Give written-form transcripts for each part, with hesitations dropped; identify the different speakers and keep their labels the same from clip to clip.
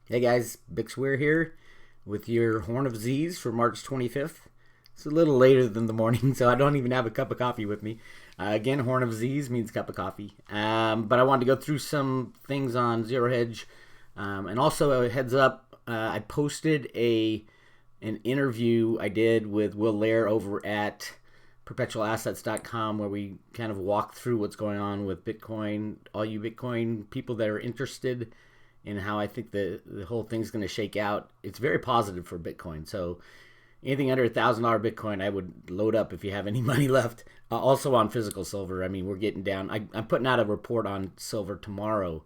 Speaker 1: Hey guys, Bix Weir here with your Horn of Z's for March 25th. It's a little later than the morning, so I don't even have a cup of coffee with me. Again, Horn of Z's means cup of coffee. But I wanted to go through some things on Zero Hedge. And also, a heads up, I posted an interview I did with Will Lair over at perpetualassets.com where we kind of walk through what's going on with Bitcoin. All you Bitcoin people that are interested in how I think the whole thing's going to shake out, it's very positive for Bitcoin. So anything under $1,000 Bitcoin, I would load up if you have any money left. Also on physical silver, I mean, we're getting down. I'm putting out a report on silver tomorrow.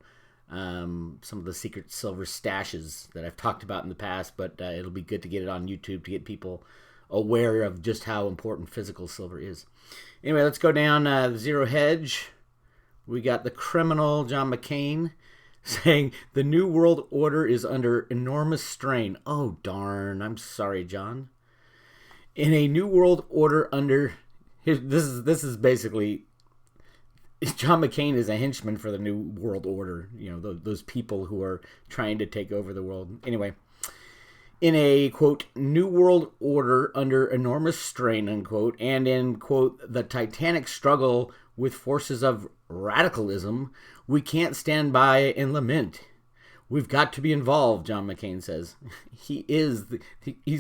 Speaker 1: Some of the secret silver stashes that I've talked about in the past, but it'll be good to get it on YouTube to get people aware of just how important physical silver is. Anyway, let's go down Zero Hedge. We got the criminal John McCain saying the New World Order is under enormous strain. Oh, darn. I'm sorry, John. In a New World Order under... This is basically... John McCain is a henchman for the New World Order. You know, those people who are trying to take over the world. Anyway, in a, quote, New World Order under enormous strain, unquote, and in, quote, the titanic struggle with forces of radicalism, we can't stand by and lament. We've got to be involved, John McCain says. He's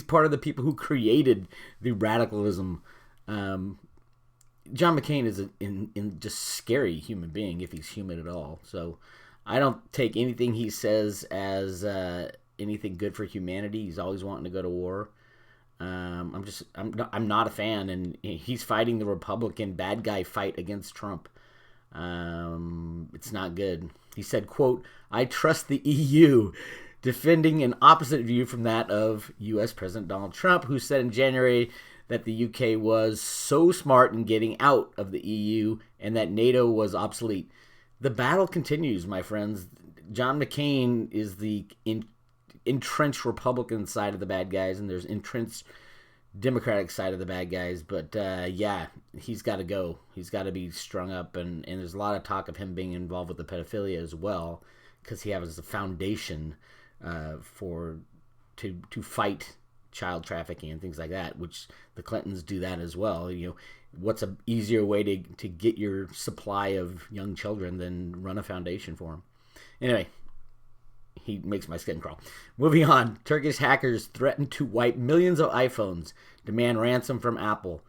Speaker 1: part of the people who created the radicalism. John McCain is in just scary human being, if he's human at all. So I don't take anything he says as anything good for humanity. He's always wanting to go to war. I'm not a fan, and he's fighting the Republican bad guy fight against Trump. It's not good. He said, quote, I trust the EU, defending an opposite view from that of U.S. President Donald Trump, who said in January that the UK was so smart in getting out of the EU and that NATO was obsolete. The battle continues, my friends. John McCain is the entrenched Republican side of the bad guys, and there's entrenched Democratic side of the bad guys. But yeah, he's got to go. He's got to be strung up, and there's a lot of talk of him being involved with the pedophilia as well, because he has a foundation to fight child trafficking and things like that, which the Clintons do that as well. You know, what's a easier way to get your supply of young children than run a foundation for them? Anyway, he makes my skin crawl. Moving on, Turkish hackers threaten to wipe millions of iPhones, demand ransom from Apple.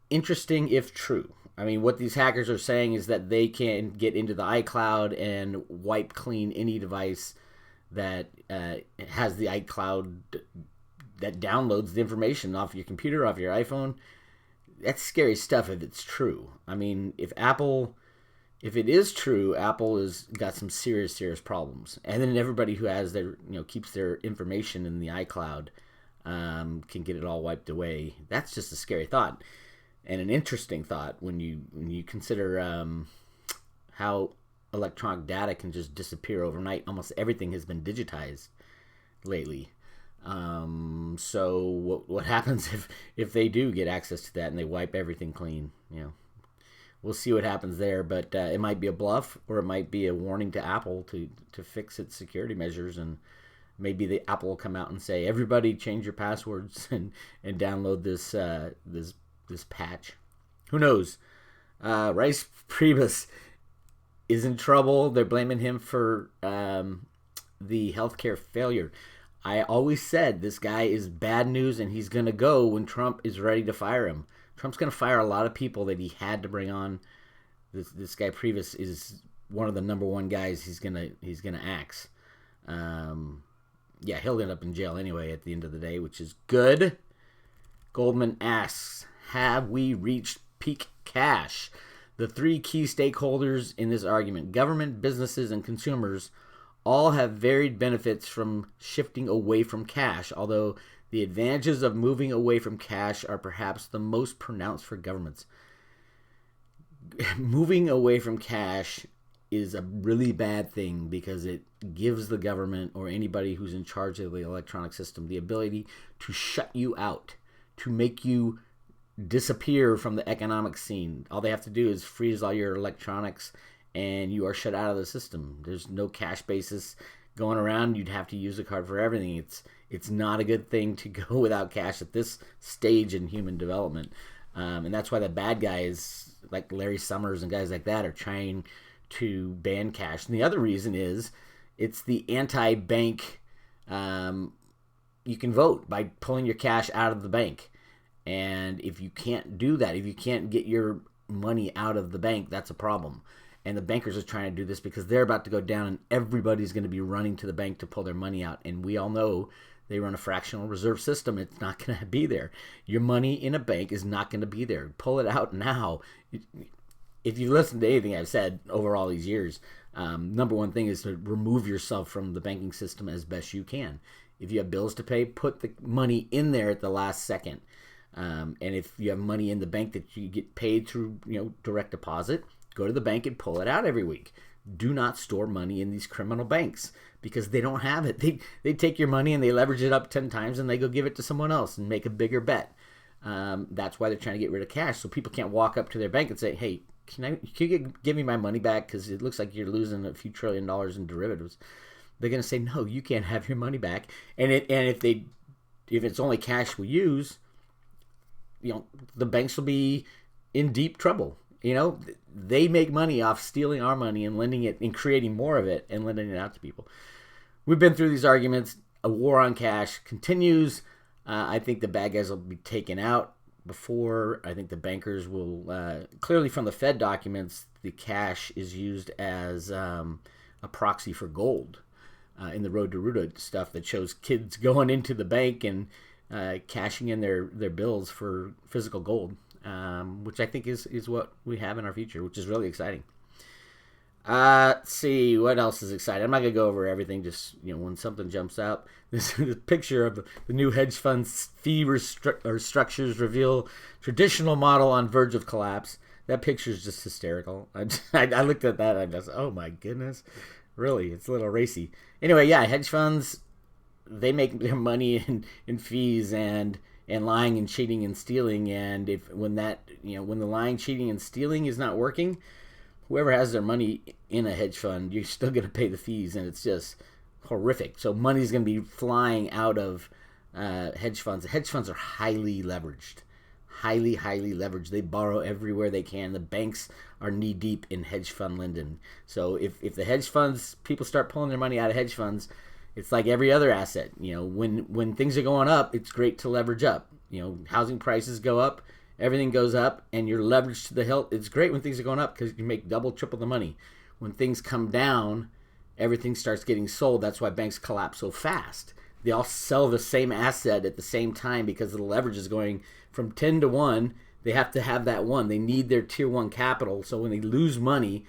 Speaker 1: Interesting if true. I mean, what these hackers are saying is that they can get into the iCloud and wipe clean any device that has the iCloud that downloads the information off your computer, off your iPhone. That's scary stuff if it's true. I mean, if it is true, Apple has got some serious problems. And then everybody who has keeps their information in the iCloud can get it all wiped away. That's just a scary thought, and an interesting thought when you consider how electronic data can just disappear overnight. Almost everything has been digitized lately. So what happens if they do get access to that and they wipe everything clean? You know, we'll see what happens there, but it might be a bluff, or it might be a warning to Apple to fix its security measures, and maybe the Apple will come out and say, everybody change your passwords and download this patch. Who knows? Rice Priebus is in trouble. They're blaming him for the healthcare failure. I always said this guy is bad news, and he's going to go when Trump is ready to fire him. Trump's going to fire a lot of people that he had to bring on. This guy Priebus is one of the number one guys he's gonna axe. Yeah, he'll end up in jail anyway at the end of the day, which is good. Goldman asks, have we reached peak cash? The three key stakeholders in this argument, government, businesses, and consumers, all have varied benefits from shifting away from cash, although the advantages of moving away from cash are perhaps the most pronounced for governments. Moving away from cash is a really bad thing because it gives the government or anybody who's in charge of the electronic system the ability to shut you out, to make you disappear from the economic scene. All they have to do is freeze all your electronics and you are shut out of the system. There's no cash basis. going around, you'd have to use a card for everything. It's not a good thing to go without cash at this stage in human development. And that's why the bad guys like Larry Summers and guys like that are trying to ban cash. And the other reason is it's the anti-bank. You can vote by pulling your cash out of the bank. And if you can't do that, if you can't get your money out of the bank, that's a problem. And the bankers are trying to do this because they're about to go down and everybody's going to be running to the bank to pull their money out. And we all know they run a fractional reserve system. It's not going to be there. Your money in a bank is not going to be there. Pull it out now. If you listen to anything I've said over all these years, number one thing is to remove yourself from the banking system as best you can. If you have bills to pay, put the money in there at the last second. And if you have money in the bank that you get paid through, direct deposit, go to the bank and pull it out every week. Do not store money in these criminal banks because they don't have it. They take your money and they leverage it up 10 times and they go give it to someone else and make a bigger bet. That's why they're trying to get rid of cash, so people can't walk up to their bank and say, "Hey, can you give me my money back because it looks like you're losing a few $1 trillion in derivatives." They're going to say, "No, you can't have your money back." And if it's only cash we use, the banks will be in deep trouble. They make money off stealing our money and lending it and creating more of it and lending it out to people. We've been through these arguments. A war on cash continues. I think the bad guys will be taken out before. I think the bankers will, clearly from the Fed documents, the cash is used as a proxy for gold in the Road to Ruta stuff that shows kids going into the bank and cashing in their bills for physical gold. Which I think is what we have in our future, which is really exciting. Let's see, what else is exciting? I'm not going to go over everything, just when something jumps out. This picture of the new hedge fund's fee structures reveal traditional model on verge of collapse. That picture is just hysterical. I looked at that and I just, oh my goodness. Really, it's a little racy. Anyway, yeah, hedge funds, they make their money in fees and lying and cheating and stealing, and when the lying, cheating, and stealing is not working, whoever has their money in a hedge fund, you're still going to pay the fees, and it's just horrific. So money's going to be flying out of hedge funds. Hedge funds are highly leveraged. Highly leveraged. They borrow everywhere they can. The banks are knee deep in hedge fund lending. So if the hedge funds, people start pulling their money out of hedge funds, it's like every other asset. When things are going up, it's great to leverage up. Housing prices go up, everything goes up, and you're leveraged to the hilt. It's great when things are going up because you make double, triple the money. When things come down, everything starts getting sold. That's why banks collapse so fast. They all sell the same asset at the same time because the leverage is going from 10 to 1. They have to have that 1. They need their tier 1 capital. So when they lose money,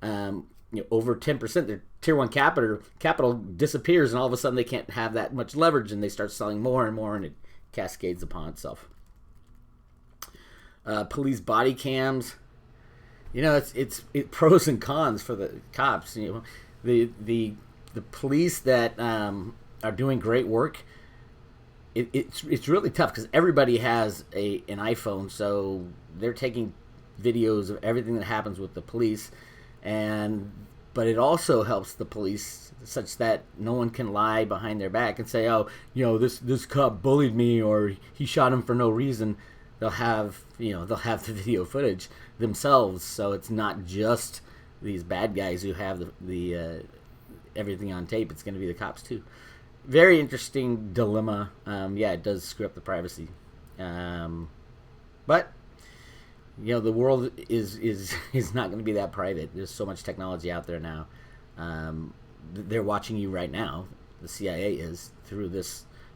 Speaker 1: over 10%, their tier 1 capital disappears, and all of a sudden they can't have that much leverage, and they start selling more and more, and it cascades upon itself. Police body cams, it's pros and cons for the cops. The police that are doing great work. It's really tough because everybody has an iPhone, so they're taking videos of everything that happens with the police. But it also helps the police such that no one can lie behind their back and say, "Oh, this cop bullied me," or "he shot him for no reason." They'll have the video footage themselves, so it's not just these bad guys who have the everything on tape. It's going to be the cops too. Very interesting dilemma. It does screw up the privacy, but the world is not going to be that private. There's so much technology out there now. They're watching you right now. The CIA is through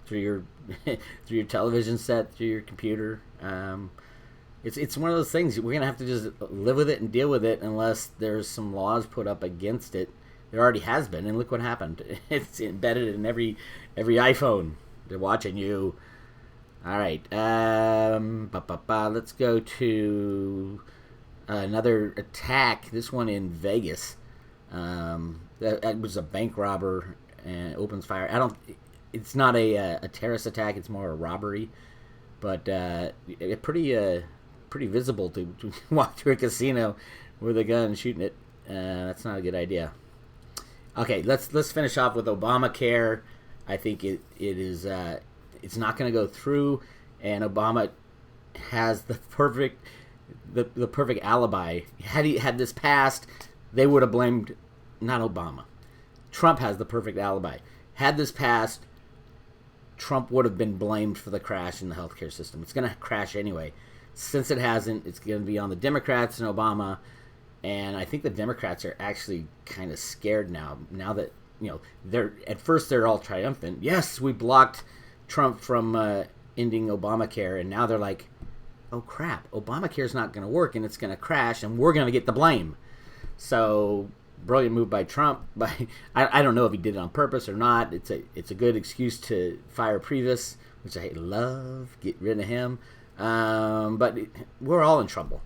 Speaker 1: your through your television set, through your computer. It's one of those things. We're going to have to just live with it and deal with it unless there's some laws put up against it. There already has been, and look what happened. It's embedded in every iPhone. They're watching you. All right. Let's go to another attack. This one in Vegas. That was a bank robber and opens fire. It's not a terrorist attack. It's more a robbery, but pretty visible to walk through a casino with a gun and shooting it. That's not a good idea. Okay, let's finish off with Obamacare. I think it is it's not going to go through, and Obama has the perfect alibi. Had he had this passed, they would have blamed not Obama. Trump has the perfect alibi. Had this passed, Trump would have been blamed for the crash in the healthcare system. It's going to crash anyway. Since it hasn't, it's going to be on the Democrats and Obama. And I think the Democrats are actually kind of scared now. Now that, they're at first they're all triumphant. Yes, we blocked Trump from ending Obamacare, and now they're like, oh crap, Obamacare's not going to work, and it's going to crash, and we're going to get the blame. So brilliant move by Trump. But I don't know if he did it on purpose or not. It's a good excuse to fire Priebus, which I love. Get rid of him. But we're all in trouble.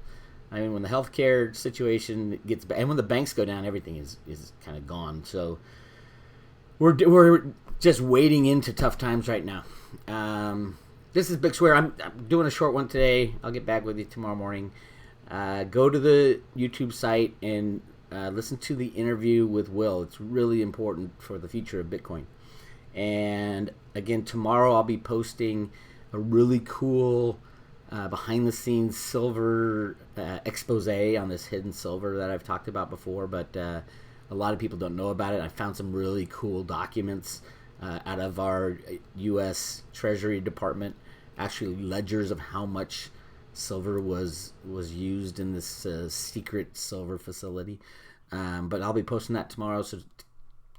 Speaker 1: I mean, when the healthcare situation gets bad, and when the banks go down, everything is kind of gone. So we're just wading into tough times right now. This is Big Swear. I'm doing a short one today. I'll get back with you tomorrow morning. Go to the YouTube site and listen to the interview with Will. It's really important for the future of Bitcoin. And again, tomorrow I'll be posting a really cool behind-the-scenes silver expose on this hidden silver that I've talked about before, but a lot of people don't know about it. I found some really cool documents out of our U.S. Treasury Department, actually ledgers of how much silver was used in this secret silver facility. But I'll be posting that tomorrow, so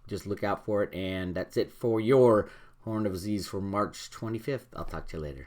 Speaker 1: just look out for it. And that's it for your Horn of Aziz for March 25th. I'll talk to you later.